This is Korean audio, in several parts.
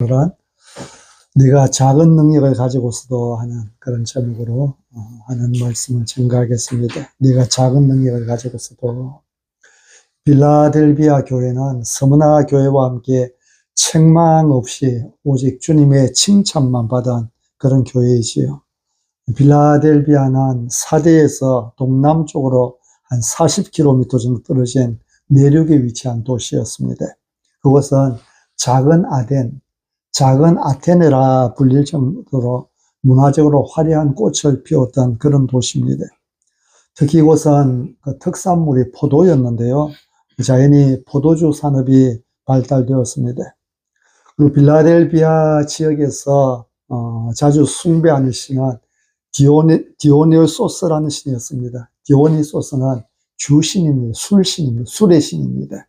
오늘은 네가 작은 능력을 가지고서도 하는 그런 제목으로 하는 말씀을 전가하겠습니다. 네가 작은 능력을 가지고서도. 빌라델비아 교회는 서머나 교회와 함께 책망 없이 오직 주님의 칭찬만 받은 그런 교회이지요. 빌라델비아는 사대에서 동남쪽으로 한 40km 정도 떨어진 내륙에 위치한 도시였습니다. 그것은 작은 아테네라 불릴 정도로 문화적으로 화려한 꽃을 피웠던 그런 도시입니다. 특히 이곳은 그 특산물이 포도였는데요. 자연히 포도주 산업이 발달되었습니다. 그리고 빌라델비아 지역에서 자주 숭배하는 신은 디오니소스라는 신이었습니다. 디오니소스는 주신입니다. 술신입니다. 술의 신입니다.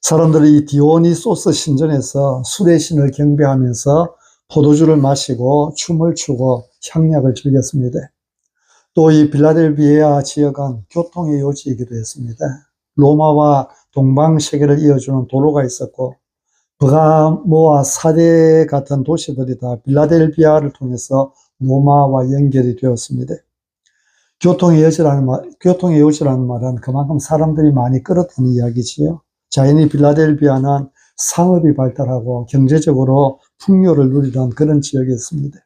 사람들이 이 디오니소스 신전에서 술의 신을 경배하면서 포도주를 마시고 춤을 추고 향락을 즐겼습니다. 또 이 빌라델비아 지역은 교통의 요지이기도 했습니다. 로마와 동방세계를 이어주는 도로가 있었고 버가모와 사대 같은 도시들이 다 빌라델비아를 통해서 로마와 연결이 되었습니다. 교통의 요지라는 말은 그만큼 사람들이 많이 끌었다는 이야기지요. 자연히 빌라델비아는 상업이 발달하고 경제적으로 풍요를 누리던 그런 지역이었습니다.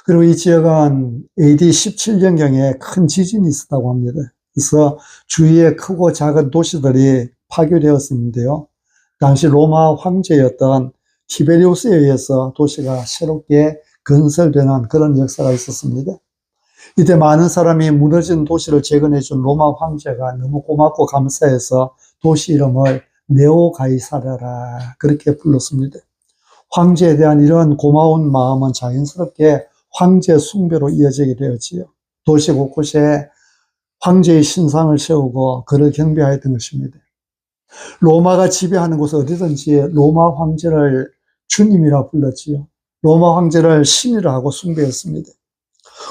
그리고 이 지역은 AD 17년경에 큰 지진이 있었다고 합니다. 그래서 주위에 크고 작은 도시들이 파괴되었었는데요. 당시 로마 황제였던 티베리우스에 의해서 도시가 새롭게 건설되는 그런 역사가 있었습니다. 이때 많은 사람이 무너진 도시를 재건해준 로마 황제가 너무 고맙고 감사해서 도시 이름을 네오 가이사랴라 그렇게 불렀습니다. 황제에 대한 이런 고마운 마음은 자연스럽게 황제 숭배로 이어지게 되었지요. 도시 곳곳에 황제의 신상을 세우고 그를 경배하였던 것입니다. 로마가 지배하는 곳 어디든지 로마 황제를 주님이라 불렀지요. 로마 황제를 신이라 하고 숭배했습니다.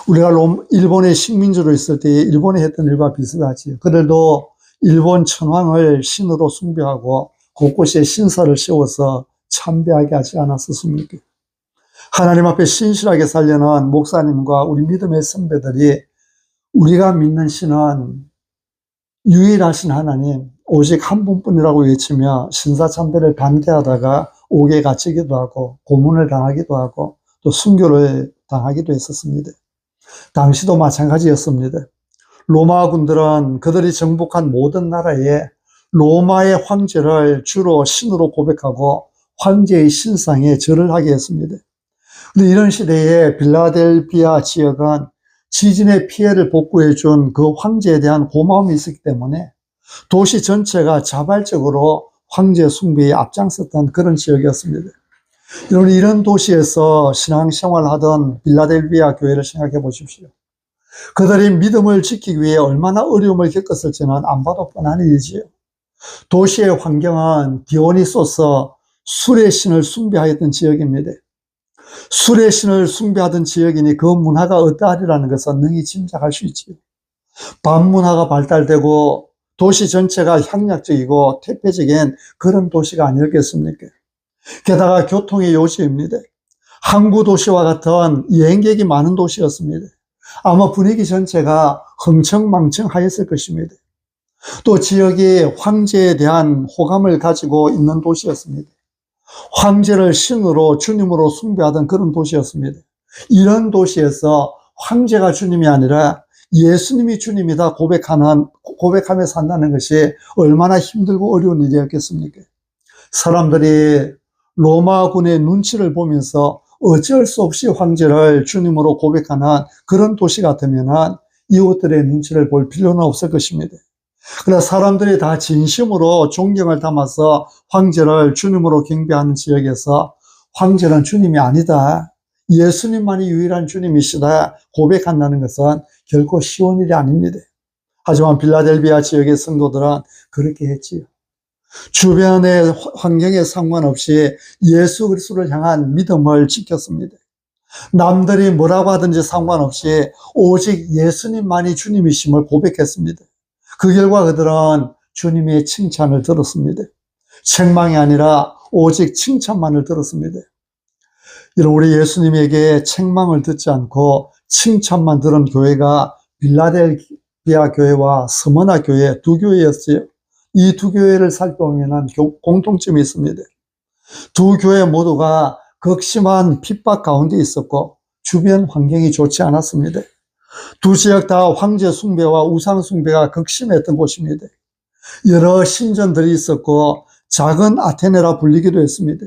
우리가 일본의 식민지로 있을 때 일본이 했던 일과 비슷하지요. 그래도 일본 천황을 신으로 숭배하고 곳곳에 신사를 세워서 참배하게 하지 않았었습니까? 하나님 앞에 신실하게 살려는 목사님과 우리 믿음의 선배들이 우리가 믿는 신은 유일하신 하나님, 오직 한 분뿐이라고 외치며 신사참배를 반대하다가 옥에 갇히기도 하고 고문을 당하기도 하고 또 순교를 당하기도 했었습니다. 당시도 마찬가지였습니다. 로마 군들은 그들이 정복한 모든 나라에 로마의 황제를 주로 신으로 고백하고 황제의 신상에 절을 하게 했습니다. 그런데 이런 시대에 빌라델비아 지역은 지진의 피해를 복구해 준 그 황제에 대한 고마움이 있었기 때문에 도시 전체가 자발적으로 황제 숭배에 앞장섰던 그런 지역이었습니다. 여러분, 이런 도시에서 신앙생활을 하던 빌라델비아 교회를 생각해 보십시오. 그들이 믿음을 지키기 위해 얼마나 어려움을 겪었을지는 안 봐도 뻔한 일이지요. 도시의 환경은 디오니소스, 술의 신을 숭배하였던 지역입니다. 술의 신을 숭배하던 지역이니 그 문화가 어떠하리라는 것은 능히 짐작할 수 있지요. 반문화가 발달되고 도시 전체가 향락적이고 퇴폐적인 그런 도시가 아니었겠습니까? 게다가 교통의 요지입니다. 항구 도시와 같은 여행객이 많은 도시였습니다. 아마 분위기 전체가 흥청망청하였을 것입니다. 또 지역이 황제에 대한 호감을 가지고 있는 도시였습니다. 황제를 신으로 주님으로 숭배하던 그런 도시였습니다. 이런 도시에서 황제가 주님이 아니라 예수님이 주님이다 고백하며 산다는 것이 얼마나 힘들고 어려운 일이었겠습니까? 사람들이 로마군의 눈치를 보면서 어쩔 수 없이 황제를 주님으로 고백하는 그런 도시 같으면 이웃들의 눈치를 볼 필요는 없을 것입니다. 그러나 사람들이 다 진심으로 존경을 담아서 황제를 주님으로 경배하는 지역에서 황제는 주님이 아니다, 예수님만이 유일한 주님이시다 고백한다는 것은 결코 쉬운 일이 아닙니다. 하지만 빌라델비아 지역의 성도들은 그렇게 했지요. 주변의 환경에 상관없이 예수 그리스도를 향한 믿음을 지켰습니다. 남들이 뭐라고 하든지 상관없이 오직 예수님만이 주님이심을 고백했습니다. 그 결과 그들은 주님의 칭찬을 들었습니다. 책망이 아니라 오직 칭찬만을 들었습니다. 이런 우리 예수님에게 책망을 듣지 않고 칭찬만 들은 교회가 빌라델비아 교회와 스무나 교회 두 교회였어요. 이 두 교회를 살펴보면 공통점이 있습니다. 두 교회 모두가 극심한 핍박 가운데 있었고 주변 환경이 좋지 않았습니다. 두 지역 다 황제 숭배와 우상 숭배가 극심했던 곳입니다. 여러 신전들이 있었고 작은 아테네라 불리기도 했습니다.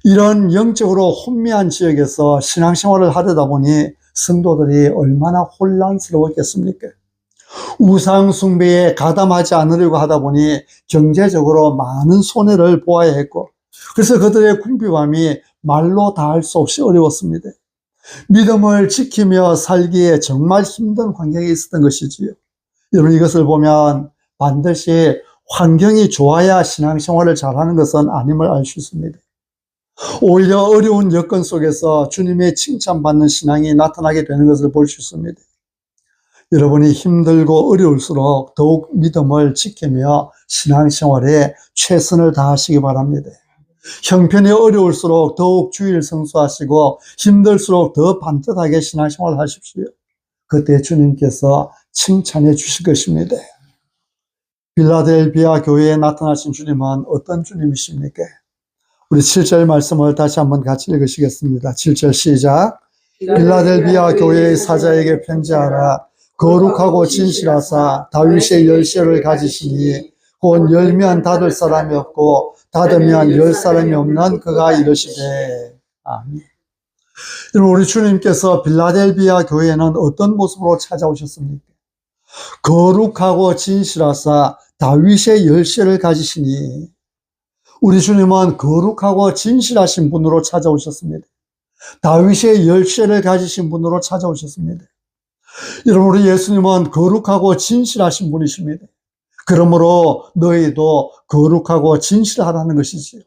이런 영적으로 혼미한 지역에서 신앙생활을 하려다 보니 성도들이 얼마나 혼란스러웠겠습니까? 우상 숭배에 가담하지 않으려고 하다 보니 경제적으로 많은 손해를 보아야 했고, 그래서 그들의 궁핍함이 말로 다 할 수 없이 어려웠습니다. 믿음을 지키며 살기에 정말 힘든 환경에 있었던 것이지요. 여러분, 이것을 보면 반드시 환경이 좋아야 신앙생활을 잘하는 것은 아님을 알 수 있습니다. 오히려 어려운 여건 속에서 주님의 칭찬받는 신앙이 나타나게 되는 것을 볼 수 있습니다. 여러분이 힘들고 어려울수록 더욱 믿음을 지키며 신앙생활에 최선을 다하시기 바랍니다. 형편이 어려울수록 더욱 주일 성수하시고 힘들수록 더 반듯하게 신앙생활을 하십시오. 그때 주님께서 칭찬해 주실 것입니다. 빌라델비아 교회에 나타나신 주님은 어떤 주님이십니까? 우리 7절 말씀을 다시 한번 같이 읽으시겠습니다. 7절 시작. 빌라델비아 교회의 사자에게 편지하라. 거룩하고 진실하사 다윗의 열쇠를 가지시니 곧 열면 닫을 사람이 없고 닫으면 열 사람이 없는 그가 이르시되. 아멘. 여러분, 우리 주님께서 빌라델비아 교회에는 어떤 모습으로 찾아오셨습니까? 거룩하고 진실하사 다윗의 열쇠를 가지시니, 우리 주님은 거룩하고 진실하신 분으로 찾아오셨습니다. 다윗의 열쇠를 가지신 분으로 찾아오셨습니다. 여러분, 우리 예수님은 거룩하고 진실하신 분이십니다. 그러므로 너희도 거룩하고 진실하라는 것이지요.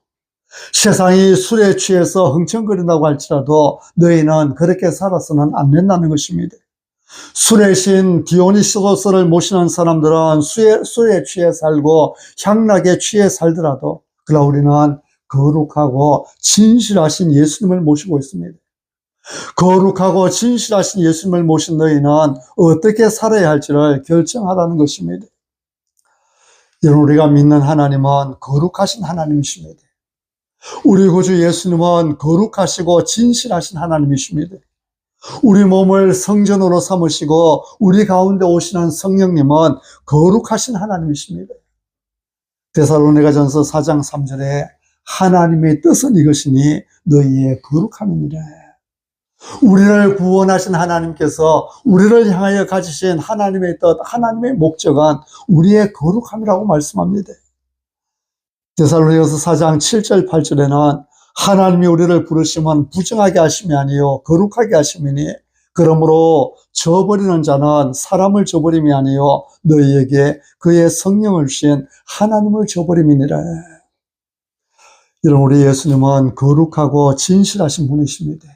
세상이 술에 취해서 흥청거린다고 할지라도 너희는 그렇게 살아서는 안 된다는 것입니다. 술의 신 디오니소스를 모시는 사람들은 술에 취해 살고 향락에 취해 살더라도, 그러나 우리는 거룩하고 진실하신 예수님을 모시고 있습니다. 거룩하고 진실하신 예수님을 모신 너희는 어떻게 살아야 할지를 결정하라는 것입니다. 여러분, 우리가 믿는 하나님은 거룩하신 하나님이십니다. 우리 구주 예수님은 거룩하시고 진실하신 하나님이십니다. 우리 몸을 성전으로 삼으시고 우리 가운데 오시는 성령님은 거룩하신 하나님이십니다. 데살로니가전서 4장 3절에 하나님의 뜻은 이것이니 너희의 거룩함이니라. 우리를 구원하신 하나님께서 우리를 향하여 가지신 하나님의 뜻, 하나님의 목적은 우리의 거룩함이라고 말씀합니다. 데살로니가서 4장 7절 8절에는 하나님이 우리를 부르시면 부정하게 하심이 아니요 거룩하게 하심이니 그러므로 저버리는 자는 사람을 저버림이 아니요 너희에게 그의 성령을 주신 하나님을 저버림이니라. 여러분, 우리 예수님은 거룩하고 진실하신 분이십니다.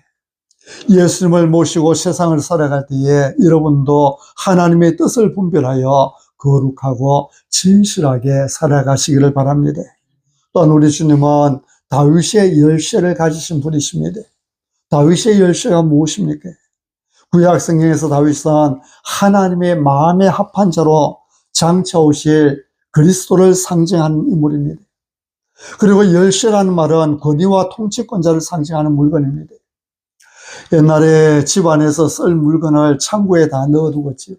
예수님을 모시고 세상을 살아갈 때에 여러분도 하나님의 뜻을 분별하여 거룩하고 진실하게 살아가시기를 바랍니다. 또한 우리 주님은 다윗의 열쇠를 가지신 분이십니다. 다윗의 열쇠가 무엇입니까? 구약 성경에서 다윗은 하나님의 마음에 합한 자로 장차 오실 그리스도를 상징하는 인물입니다. 그리고 열쇠라는 말은 권위와 통치권자를 상징하는 물건입니다. 옛날에 집안에서 쓸 물건을 창고에 다 넣어두었지요.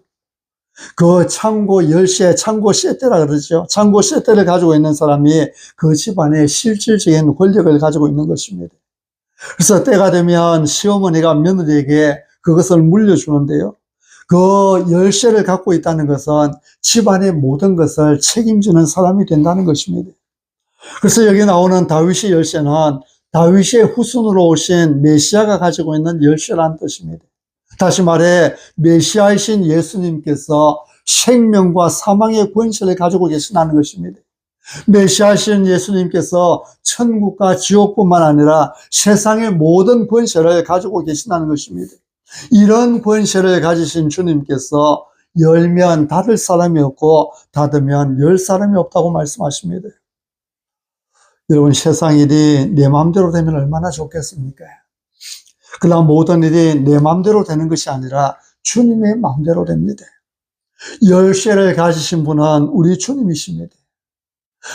그 창고 열쇠, 창고 쇠대라 그러죠. 창고 쇠대를 가지고 있는 사람이 그 집안의 실질적인 권력을 가지고 있는 것입니다. 그래서 때가 되면 시어머니가 며느리에게 그것을 물려주는데요. 그 열쇠를 갖고 있다는 것은 집안의 모든 것을 책임지는 사람이 된다는 것입니다. 그래서 여기 나오는 다윗의 열쇠는 다윗의 후손으로 오신 메시아가 가지고 있는 열쇠라는 뜻입니다. 다시 말해 메시아이신 예수님께서 생명과 사망의 권세를 가지고 계시다는 것입니다. 메시아이신 예수님께서 천국과 지옥뿐만 아니라 세상의 모든 권세를 가지고 계시다는 것입니다. 이런 권세를 가지신 주님께서 열면 닫을 사람이 없고 닫으면 열 사람이 없다고 말씀하십니다. 여러분, 세상 일이 내 마음대로 되면 얼마나 좋겠습니까? 그러나 모든 일이 내 마음대로 되는 것이 아니라 주님의 마음대로 됩니다. 열쇠를 가지신 분은 우리 주님이십니다.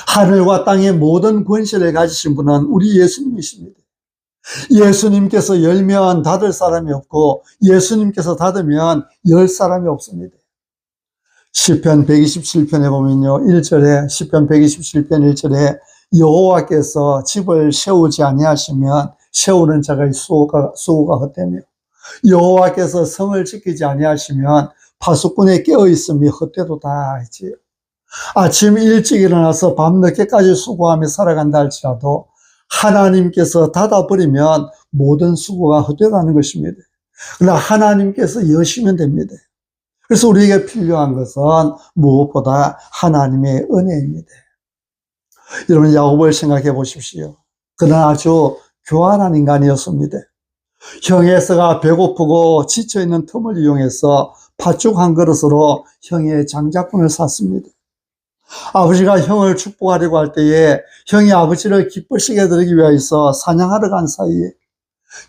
하늘과 땅의 모든 권세를 가지신 분은 우리 예수님이십니다. 예수님께서 열면 닫을 사람이 없고 예수님께서 닫으면 열 사람이 없습니다. 시편 127편에 보면요, 1절에, 시편 127편 1절에 여호와께서 집을 세우지 아니하시면 세우는 자가 수고가 헛되며 여호와께서 성을 지키지 아니하시면 파수꾼의 깨어있음이 헛되도다 했지요. 아침 일찍 일어나서 밤늦게까지 수고하며 살아간다 할지라도 하나님께서 닫아버리면 모든 수고가 헛되다는 것입니다. 그러나 하나님께서 여시면 됩니다. 그래서 우리에게 필요한 것은 무엇보다 하나님의 은혜입니다. 여러분, 야곱을 생각해 보십시오. 그는 아주 교활한 인간이었습니다. 형의 에서가 배고프고 지쳐있는 틈을 이용해서 팥죽 한 그릇으로 형의 장자권을 샀습니다. 아버지가 형을 축복하려고 할 때에 형이 아버지를 기쁘시게 해드리기 위해서 사냥하러 간 사이에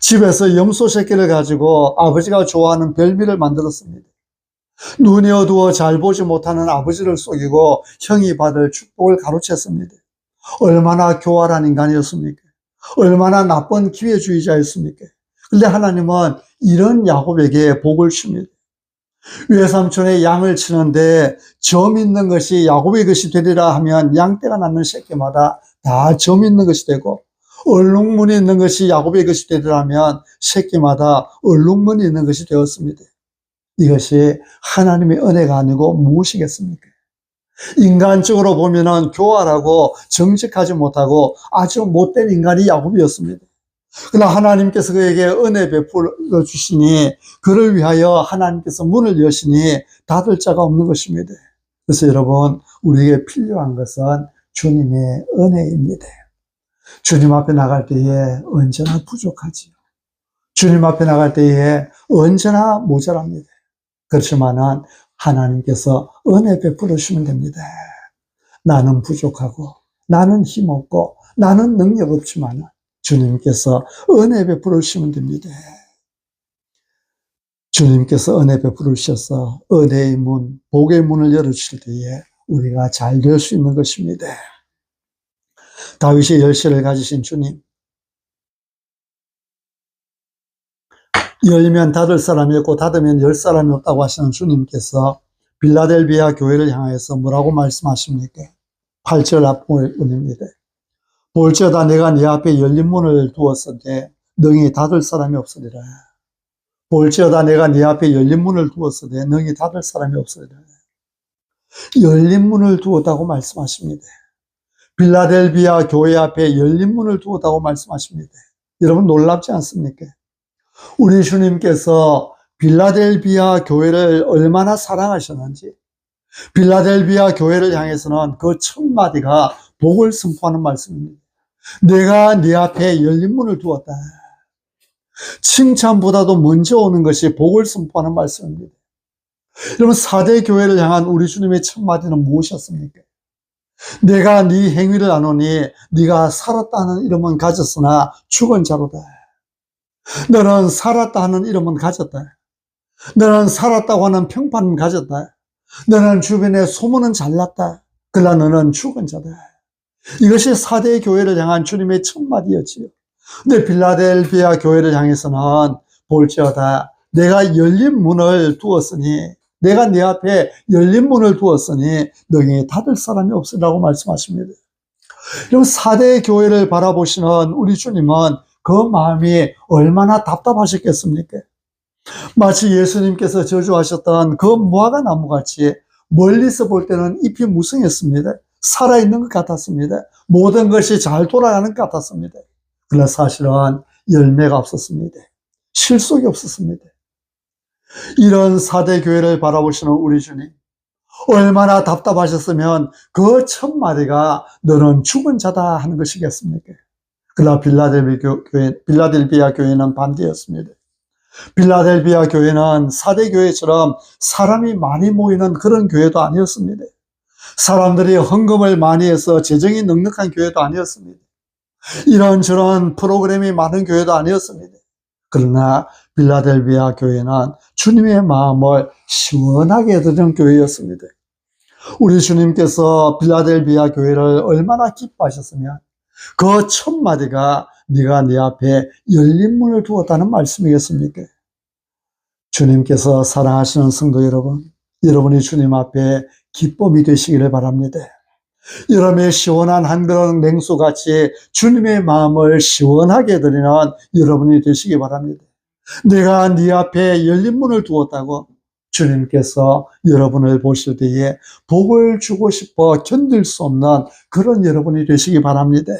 집에서 염소 새끼를 가지고 아버지가 좋아하는 별미를 만들었습니다. 눈이 어두워 잘 보지 못하는 아버지를 속이고 형이 받을 축복을 가로챘습니다. 얼마나 교활한 인간이었습니까? 얼마나 나쁜 기회주의자였습니까? 그런데 하나님은 이런 야곱에게 복을 줍니다. 외삼촌의 양을 치는데 점 있는 것이 야곱의 것이 되리라 하면 양떼가 낳는 새끼마다 다 점 있는 것이 되고, 얼룩무늬 있는 것이 야곱의 것이 되리라 하면 새끼마다 얼룩무늬 있는 것이 되었습니다. 이것이 하나님의 은혜가 아니고 무엇이겠습니까? 인간적으로 보면은 교활하고 정직하지 못하고 아주 못된 인간이 야곱이었습니다. 그러나 하나님께서 그에게 은혜 베풀어 주시니 그를 위하여 하나님께서 문을 여시니 닫을 자가 없는 것입니다. 그래서 여러분, 우리에게 필요한 것은 주님의 은혜입니다. 주님 앞에 나갈 때에 언제나 부족하지요. 주님 앞에 나갈 때에 언제나 모자랍니다. 그렇지만은 하나님께서 은혜 베풀어 주시면 됩니다. 나는 부족하고 나는 힘없고 나는 능력 없지만 주님께서 은혜 베풀어 주시면 됩니다. 주님께서 은혜 베풀어 주셔서 은혜의 문, 복의 문을 열어주실 때에 우리가 잘 될 수 있는 것입니다. 다윗이 열쇠를 가지신 주님, 열면 닫을 사람이 없고 닫으면 열 사람이 없다고 하시는 주님께서 빌라델비아 교회를 향해서 뭐라고 말씀하십니까? 8절 앞부분입니다. 볼지어다 내가 네 앞에 열린 문을 두었으되 능히 닫을 사람이 없으리라. 볼지어다 내가 네 앞에 열린 문을 두었으되 능히 닫을 사람이 없으리라. 열린 문을 두었다고 말씀하십니다. 빌라델비아 교회 앞에 열린 문을 두었다고 말씀하십니다. 여러분, 놀랍지 않습니까? 우리 주님께서 빌라델비아 교회를 얼마나 사랑하셨는지, 빌라델비아 교회를 향해서는 그 첫 마디가 복을 선포하는 말씀입니다. 내가 네 앞에 열린 문을 두었다. 칭찬보다도 먼저 오는 것이 복을 선포하는 말씀입니다. 여러분, 4대 교회를 향한 우리 주님의 첫 마디는 무엇이었습니까? 내가 네 행위를 아노니 네가 살았다 하는 이름은 가졌으나 죽은 자로다. 너는 살았다 하는 이름은 가졌다. 너는 살았다고 하는 평판은 가졌다. 너는 주변에 소문은 잘났다. 그러나 너는 죽은 자다. 이것이 4대 교회를 향한 주님의 첫 마디였지요. 근데 빌라델비아 교회를 향해서는 볼지어다 내가 열린 문을 두었으니, 내가 네 앞에 열린 문을 두었으니 너희 닫을 사람이 없으라고 말씀하십니다. 그럼 4대 교회를 바라보시는 우리 주님은 그 마음이 얼마나 답답하셨겠습니까? 마치 예수님께서 저주하셨던 그 무화과 나무같이 멀리서 볼 때는 잎이 무성했습니다. 살아있는 것 같았습니다. 모든 것이 잘 돌아가는 것 같았습니다. 그러나 사실은 열매가 없었습니다. 실속이 없었습니다. 이런 4대 교회를 바라보시는 우리 주님, 얼마나 답답하셨으면 그 첫 마디가 너는 죽은 자다 하는 것이겠습니까? 그러나 빌라델비아 교회는 반대였습니다. 빌라델비아 교회는 4대 교회처럼 사람이 많이 모이는 그런 교회도 아니었습니다. 사람들이 헌금을 많이 해서 재정이 넉넉한 교회도 아니었습니다. 이런저런 프로그램이 많은 교회도 아니었습니다. 그러나 빌라델비아 교회는 주님의 마음을 시원하게 해드리는 교회였습니다. 우리 주님께서 빌라델비아 교회를 얼마나 기뻐하셨으면 그 첫 마디가 네가 네 앞에 열린 문을 두었다는 말씀이겠습니까? 주님께서 사랑하시는 성도 여러분, 여러분이 주님 앞에 기쁨이 되시기를 바랍니다. 여러분의 시원한 한 그릇 냉수같이 주님의 마음을 시원하게 해드리는 여러분이 되시기 바랍니다. 내가 네 앞에 열린 문을 두었다고 주님께서 여러분을 보실 때에 복을 주고 싶어 견딜 수 없는 그런 여러분이 되시기 바랍니다.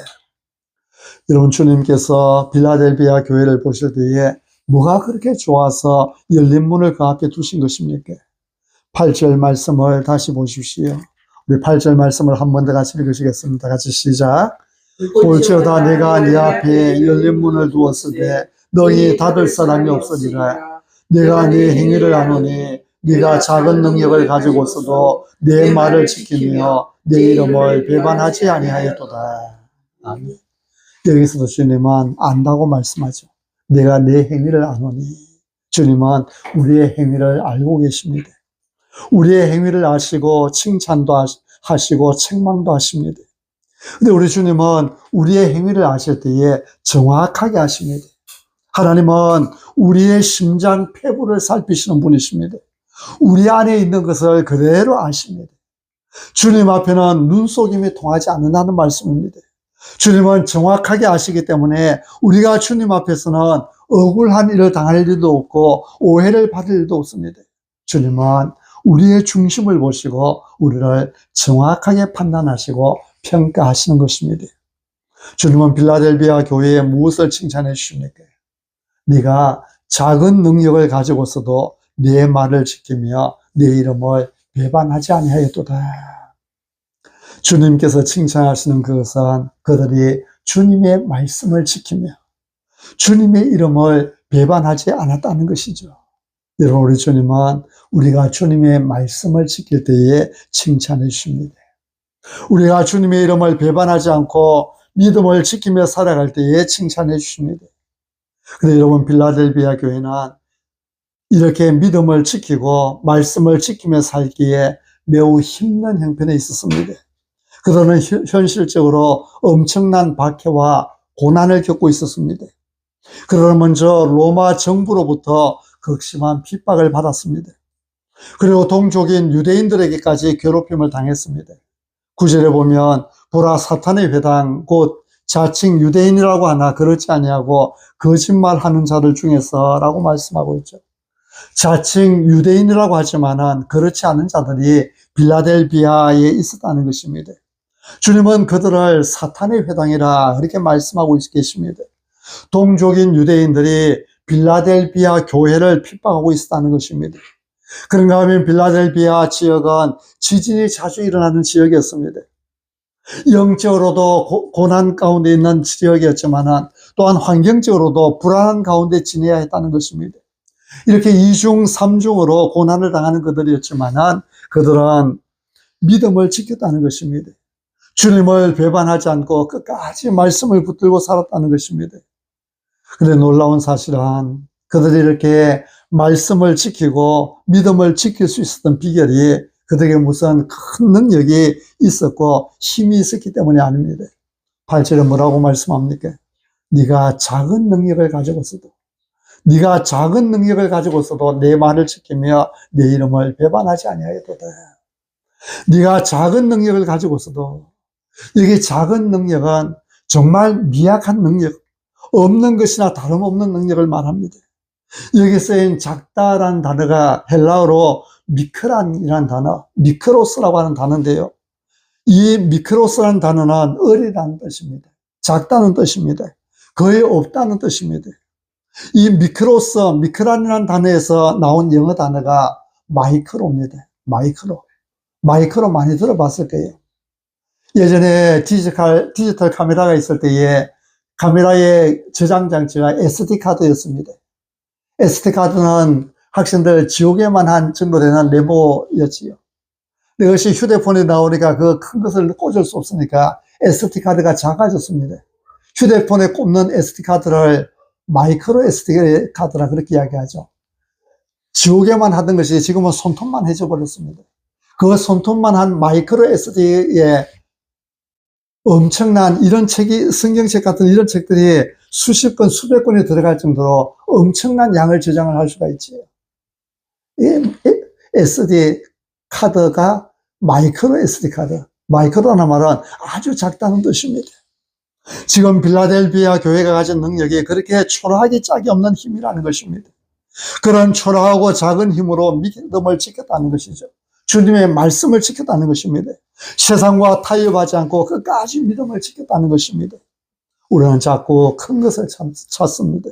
여러분, 주님께서 빌라델비아 교회를 보실 때에 뭐가 그렇게 좋아서 열린 문을 그 앞에 두신 것입니까? 8절 말씀을 다시 보십시오. 우리 8절 말씀을 한 번 더 같이 읽으시겠습니다. 같이 시작. 볼지어다 내가 네 앞에 열린 문을 두었으되 너희 닫을 사람이 없으리라. 내가 네 행위를 아노니 네가 작은 능력을 가지고서도 내 말을 지키며 내 이름을 배반하지 아니하였도다. 아멘. 여기서도 주님은 안다고 말씀하죠. 내가 내 행위를 아노니. 주님은 우리의 행위를 알고 계십니다. 우리의 행위를 아시고 칭찬도 하시고 책망도 하십니다. 근데 우리 주님은 우리의 행위를 아실 때에 정확하게 하십니다. 하나님은 우리의 심장 폐부를 살피시는 분이십니다. 우리 안에 있는 것을 그대로 아십니다. 주님 앞에는 눈속임이 통하지 않는다는 말씀입니다. 주님은 정확하게 아시기 때문에 우리가 주님 앞에서는 억울한 일을 당할 일도 없고 오해를 받을 일도 없습니다. 주님은 우리의 중심을 보시고 우리를 정확하게 판단하시고 평가하시는 것입니다. 주님은 빌라델비아 교회에 무엇을 칭찬해 주십니까? 네가 작은 능력을 가지고서도 내 말을 지키며 내 이름을 배반하지 아니하였도다. 주님께서 칭찬하시는 그것은 그들이 주님의 말씀을 지키며 주님의 이름을 배반하지 않았다는 것이죠. 여러분, 우리 주님은 우리가 주님의 말씀을 지킬 때에 칭찬해 주십니다. 우리가 주님의 이름을 배반하지 않고 믿음을 지키며 살아갈 때에 칭찬해 주십니다. 그런데 여러분, 빌라델비아 교회는 이렇게 믿음을 지키고 말씀을 지키며 살기에 매우 힘든 형편에 있었습니다. 그들은 현실적으로 엄청난 박해와 고난을 겪고 있었습니다. 그들은 먼저 로마 정부로부터 극심한 핍박을 받았습니다. 그리고 동족인 유대인들에게까지 괴롭힘을 당했습니다. 9절에 보면 보라 사탄의 회당 곧 자칭 유대인이라고 하나 그렇지 아니하고 거짓말하는 자들 중에서 라고 말씀하고 있죠. 자칭 유대인이라고 하지만은 그렇지 않은 자들이 빌라델비아에 있었다는 것입니다. 주님은 그들을 사탄의 회당이라 그렇게 말씀하고 계십니다. 동족인 유대인들이 빌라델비아 교회를 핍박하고 있었다는 것입니다. 그런가 하면 빌라델비아 지역은 지진이 자주 일어나는 지역이었습니다. 영적으로도 고난 가운데 있는 지역이었지만 또한 환경적으로도 불안한 가운데 지내야 했다는 것입니다. 이렇게 이중 삼중으로 고난을 당하는 그들이었지만 그들은 믿음을 지켰다는 것입니다. 주님을 배반하지 않고 끝까지 말씀을 붙들고 살았다는 것입니다. 그런데 놀라운 사실은 그들이 이렇게 말씀을 지키고 믿음을 지킬 수 있었던 비결이 그들에게 무슨 큰 능력이 있었고 힘이 있었기 때문이 아닙니다. 8절에 뭐라고 말씀합니까? 네가 작은 능력을 가지고서도 내 말을 지키며 내 이름을 배반하지 아니하였도다. 네가 작은 능력을 가지고서도, 이게 작은 능력은 정말 미약한 능력, 없는 것이나 다름없는 능력을 말합니다. 여기 쓰인 작다라는 단어가 헬라어로 미크란이라는 단어, 미크로스라고 하는 단어인데요. 이 미크로스라는 단어는 어리다는 뜻입니다. 작다는 뜻입니다. 거의 없다는 뜻입니다. 이 미크란이라는 단어에서 나온 영어 단어가 마이크로입니다. 마이크로 많이 들어봤을 거예요. 예전에 디지털 카메라가 있을 때에 카메라의 저장 장치가 SD카드였습니다. SD카드는 학생들 지우개만 한 정도 되는 네모였지요. 이것이 휴대폰에 나오니까 그 큰 것을 꽂을 수 없으니까 SD카드가 작아졌습니다. 휴대폰에 꼽는 SD카드를 마이크로 SD카드라 그렇게 이야기하죠. 지우개만 하던 것이 지금은 손톱만 해줘 버렸습니다. 그 손톱만 한 마이크로 SD에 엄청난 이런 책이, 성경책 같은 이런 책들이 수십 권, 수백 권이 들어갈 정도로 엄청난 양을 저장을 할 수가 있지요. 이 SD 카드가 마이크로 SD 카드. 마이크로라는 말은 아주 작다는 뜻입니다. 지금 빌라델비아 교회가 가진 능력이 그렇게 초라하기 짝이 없는 힘이라는 것입니다. 그런 초라하고 작은 힘으로 믿음을 지켰다는 것이죠. 주님의 말씀을 지켰다는 것입니다. 세상과 타협하지 않고 끝까지 믿음을 지켰다는 것입니다. 우리는 자꾸 큰 것을 찾습니다.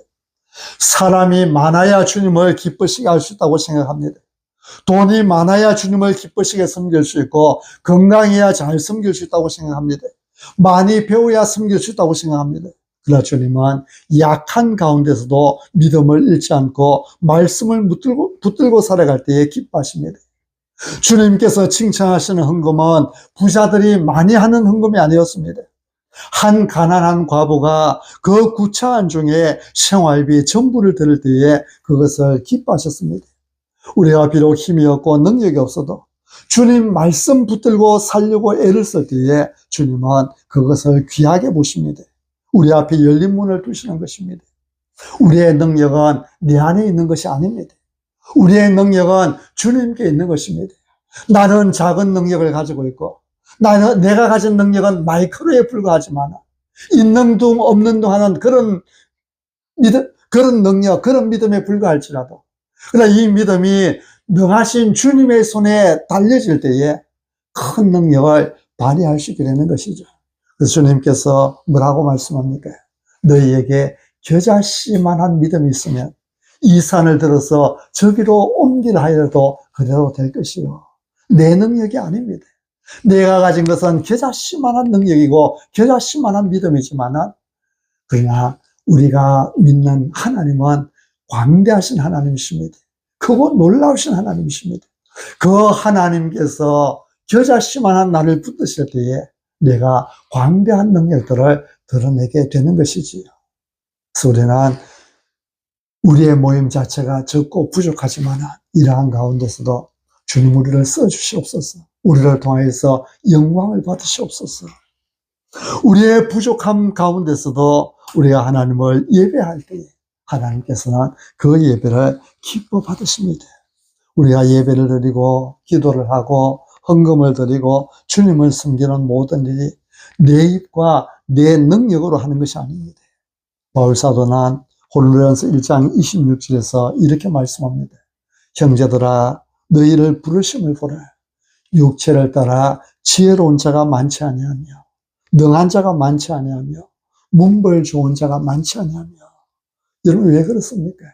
사람이 많아야 주님을 기쁘시게 할 수 있다고 생각합니다. 돈이 많아야 주님을 기쁘시게 섬길 수 있고 건강해야 잘 섬길 수 있다고 생각합니다. 많이 배워야 섬길 수 있다고 생각합니다. 그러나 주님은 약한 가운데서도 믿음을 잃지 않고 말씀을 붙들고 살아갈 때에 기뻐하십니다. 주님께서 칭찬하시는 헌금은 부자들이 많이 하는 헌금이 아니었습니다. 한 가난한 과부가 그 구차한 중에 생활비 전부를 드릴 때에 그것을 기뻐하셨습니다. 우리가 비록 힘이 없고 능력이 없어도 주님 말씀 붙들고 살려고 애를 쓸 때에 주님은 그것을 귀하게 보십니다. 우리 앞에 열린 문을 두시는 것입니다. 우리의 능력은 내 안에 있는 것이 아닙니다. 우리의 능력은 주님께 있는 것입니다. 나는 작은 능력을 가지고 있고 내가 가진 능력은 마이크로에 불과하지만 있는 둥 없는 둥 하는 그런 믿음, 그런 능력, 그런 믿음에 불과할지라도 그러나 이 믿음이 명하신 주님의 손에 달려질 때에 큰 능력을 발휘할 수 있게 되는 것이죠. 그래서 주님께서 뭐라고 말씀합니까? 너희에게 겨자씨만한 믿음이 있으면 이 산을 들어서 저기로 옮기라 하여도 그대로 될 것이요. 내 능력이 아닙니다. 내가 가진 것은 겨자씨만한 능력이고 겨자씨만한 믿음이지만 그러나 우리가 믿는 하나님은 광대하신 하나님이십니다. 크고 놀라우신 하나님이십니다. 그 하나님께서 겨자씨만한 나를 붙드실 때에 내가 광대한 능력들을 드러내게 되는 것이지요. 그래서 우리는 우리의 모임 자체가 적고 부족하지만 이러한 가운데서도 주님 우리를 써주시옵소서. 우리를 통해서 영광을 받으시옵소서. 우리의 부족함 가운데서도 우리가 하나님을 예배할 때에 하나님께서는 그 예배를 기뻐 받으십니다. 우리가 예배를 드리고 기도를 하고 헌금을 드리고 주님을 섬기는 모든 일이 내 입과 내 능력으로 하는 것이 아닙니다. 바울사도는 고린도전서 1장 26절에서 이렇게 말씀합니다. 형제들아 너희를 부르심을 보라. 육체를 따라 지혜로운 자가 많지 아니하며 능한 자가 많지 아니하며 문벌 좋은 자가 많지 아니하며. 여러분 왜 그렇습니까?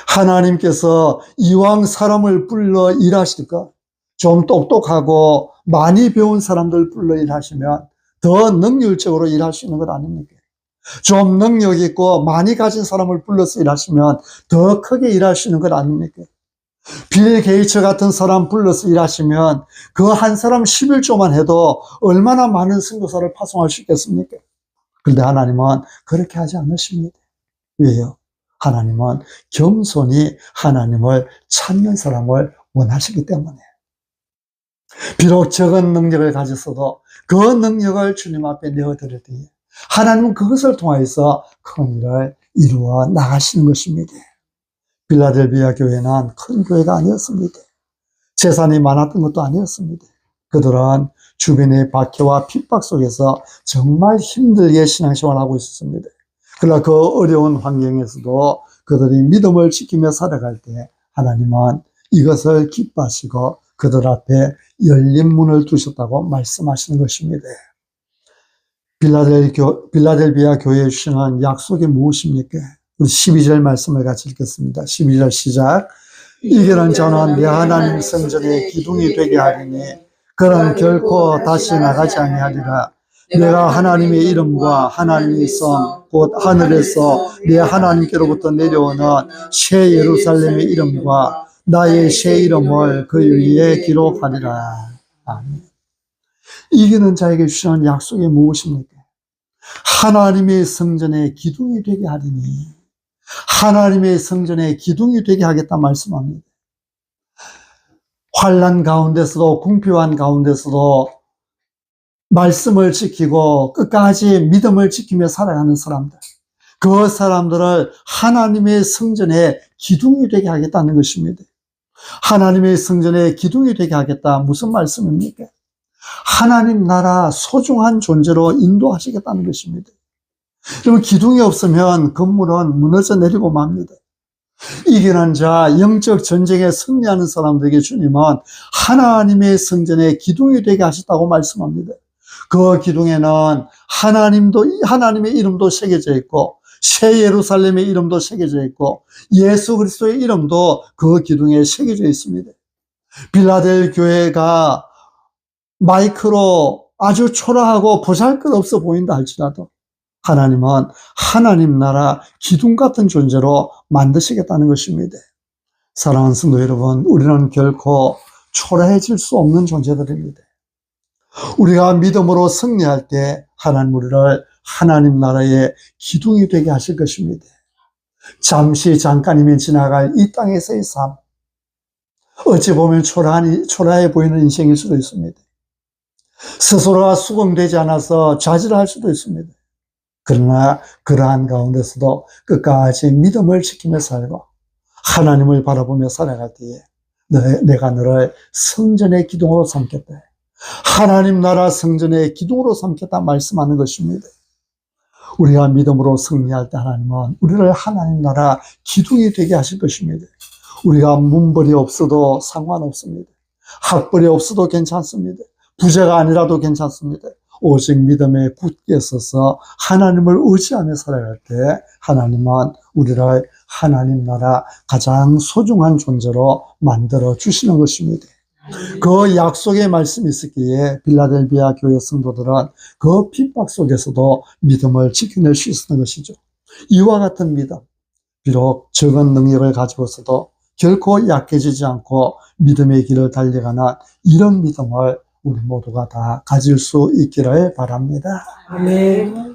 하나님께서 이왕 사람을 불러 일하실까? 좀 똑똑하고 많이 배운 사람들 불러 일하시면 더 능률적으로 일할 수 있는 것 아닙니까? 좀 능력 있고 많이 가진 사람을 불러서 일하시면 더 크게 일할 수 있는 것 아닙니까? 빌 게이츠 같은 사람 불러서 일하시면 그 한 사람 11조만 해도 얼마나 많은 선교사를 파송할 수 있겠습니까? 그런데 하나님은 그렇게 하지 않으십니다. 왜요? 하나님은 겸손히 하나님을 찾는 사람을 원하시기 때문에. 비록 적은 능력을 가졌어도 그 능력을 주님 앞에 내어드릴 때에 하나님은 그것을 통해서 큰 일을 이루어 나가시는 것입니다. 빌라델비아 교회는 큰 교회가 아니었습니다. 재산이 많았던 것도 아니었습니다. 그들은 주변의 박해와 핍박 속에서 정말 힘들게 신앙생활을 하고 있었습니다. 그러나 그 어려운 환경에서도 그들이 믿음을 지키며 살아갈 때 하나님은 이것을 기뻐하시고 그들 앞에 열린 문을 두셨다고 말씀하시는 것입니다. 빌라델비아 교회에 주시는 약속이 무엇입니까? 우리 12절 말씀을 같이 읽겠습니다. 12절 시작. 이기는 자는 내 하나님 성전의 기둥이 되게 하리니 그는 결코 다시 나가지 아니하리라. 내가 하나님의 이름과 하나님의 성 곧 하늘에서 내 하나님께로부터 내려오는 새 예루살렘의 이름과 나의 새 이름을 그 위에 기록하리라. 아멘. 이기는 자에게 주시는 약속이 무엇입니까? 하나님의 성전의 기둥이 되게 하리니 하나님의 성전의 기둥이 되게 하겠다 말씀합니다. 환난 가운데서도 궁핍한 가운데서도 말씀을 지키고 끝까지 믿음을 지키며 살아가는 사람들, 그 사람들을 하나님의 성전의 기둥이 되게 하겠다는 것입니다. 하나님의 성전의 기둥이 되게 하겠다. 무슨 말씀입니까? 하나님 나라 소중한 존재로 인도하시겠다는 것입니다. 여러분, 기둥이 없으면 건물은 무너져 내리고 맙니다. 이기는 자, 영적 전쟁에 승리하는 사람들에게 주님은 하나님의 성전의 기둥이 되게 하셨다고 말씀합니다. 그 기둥에는 하나님의 이름도 새겨져 있고 새 예루살렘의 이름도 새겨져 있고 예수 그리스도의 이름도 그 기둥에 새겨져 있습니다. 빌라델 교회가 마이크로 아주 초라하고 보잘것없어 보인다 할지라도 하나님은 하나님 나라 기둥 같은 존재로 만드시겠다는 것입니다. 사랑하는 성도 여러분, 우리는 결코 초라해질 수 없는 존재들입니다. 우리가 믿음으로 승리할 때 하나님 우리를 하나님 나라의 기둥이 되게 하실 것입니다. 잠깐이면 지나갈 이 땅에서의 삶, 어찌 보면 초라해 보이는 인생일 수도 있습니다. 스스로가 수긍되지 않아서 좌절할 수도 있습니다. 그러나 그러한 가운데서도 끝까지 믿음을 지키며 살고 하나님을 바라보며 살아갈 때에 내가 너를 성전의 기둥으로 삼겠다. 하나님 나라 성전의 기둥으로 삼겠다 말씀하는 것입니다. 우리가 믿음으로 승리할 때 하나님은 우리를 하나님 나라 기둥이 되게 하실 것입니다. 우리가 문벌이 없어도 상관없습니다. 학벌이 없어도 괜찮습니다. 부자가 아니라도 괜찮습니다. 오직 믿음에 굳게 서서 하나님을 의지하며 살아갈 때 하나님은 우리를 하나님 나라 가장 소중한 존재로 만들어 주시는 것입니다. 그 약속의 말씀이 있었기에 빌라델비아 교회 성도들은 그 핍박 속에서도 믿음을 지켜낼 수 있었던 것이죠. 이와 같은 믿음, 비록 적은 능력을 가지고서도 결코 약해지지 않고 믿음의 길을 달려가는 이런 믿음을 우리 모두가 다 가질 수 있기를 바랍니다. 아멘.